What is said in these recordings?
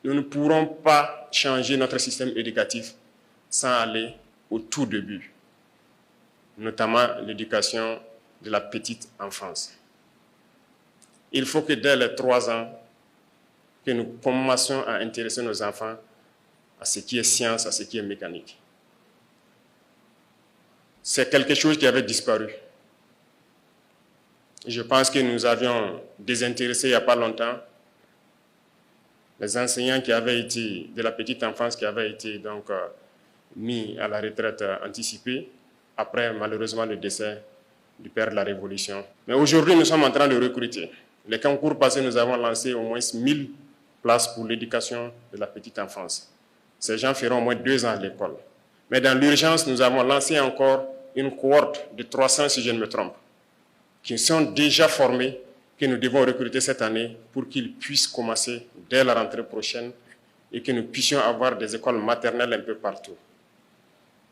nous ne pourrons pas changer notre système éducatif sans aller au tout début, notamment l'éducation de la petite enfance. Il faut que dès les 3 ans, que nous commencions à intéresser nos enfants à ce qui est science, à ce qui est mécanique. C'est quelque chose qui avait disparu. Je pense que nous avions désintéressé il n'y a pas longtemps les enseignants qui avaient été de la petite enfance qui avaient été donc mis à la retraite anticipée après malheureusement le décès du père de la Révolution. Mais aujourd'hui, nous sommes en train de recruter. Les concours passés, nous avons lancé au moins 1000 places pour l'éducation de la petite enfance. Ces gens feront au moins 2 ans à l'école. Mais dans l'urgence, nous avons lancé encore une cohorte de 300, si je ne me trompe, qui sont déjà formés, que nous devons recruter cette année pour qu'ils puissent commencer dès la rentrée prochaine et que nous puissions avoir des écoles maternelles un peu partout.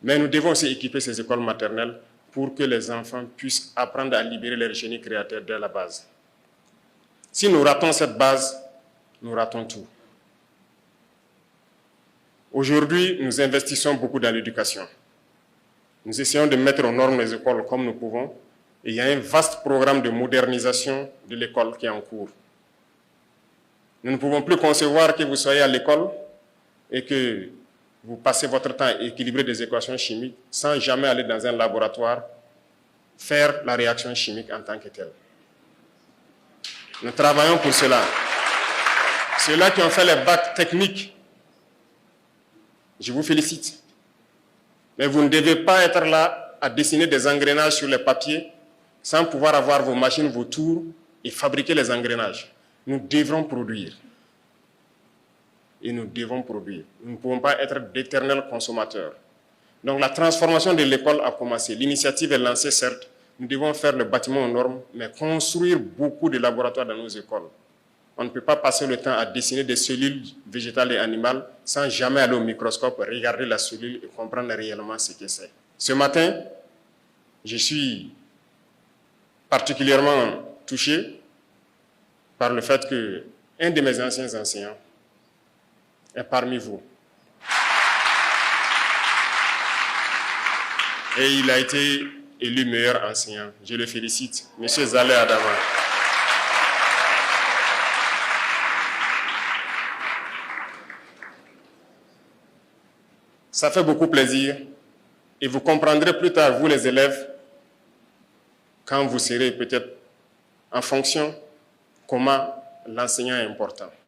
Mais nous devons aussi équiper ces écoles maternelles pour que les enfants puissent apprendre à libérer leur génie créateur dès la base. Si nous ratons cette base, nous ratons tout. Aujourd'hui, nous investissons beaucoup dans l'éducation. Nous essayons de mettre aux normes les écoles comme nous pouvons. Et il y a un vaste programme de modernisation de l'école qui est en cours. Nous ne pouvons plus concevoir que vous soyez à l'école et que vous passez votre temps à équilibrer des équations chimiques sans jamais aller dans un laboratoire faire la réaction chimique en tant que telle. Nous travaillons pour cela. Ceux-là qui ont fait les bacs techniques, je vous félicite. Mais vous ne devez pas être là à dessiner des engrenages sur les papiers sans pouvoir avoir vos machines, vos tours et fabriquer les engrenages. Nous devrons produire. Et nous devons produire. Nous ne pouvons pas être d'éternels consommateurs. Donc la transformation de l'école a commencé. L'initiative est lancée, certes. Nous devons faire le bâtiment aux normes, mais construire beaucoup de laboratoires dans nos écoles. On ne peut pas passer le temps à dessiner des cellules végétales et animales sans jamais aller au microscope, regarder la cellule et comprendre réellement ce que c'est. Ce matin, je suis particulièrement touché par le fait qu'un de mes anciens enseignants est parmi vous. Et il a été élu meilleur enseignant. Je le félicite. Monsieur Zaleh Adama. Ça fait beaucoup plaisir et vous comprendrez plus tard, vous les élèves, quand vous serez peut-être en fonction, comment l'enseignant est important.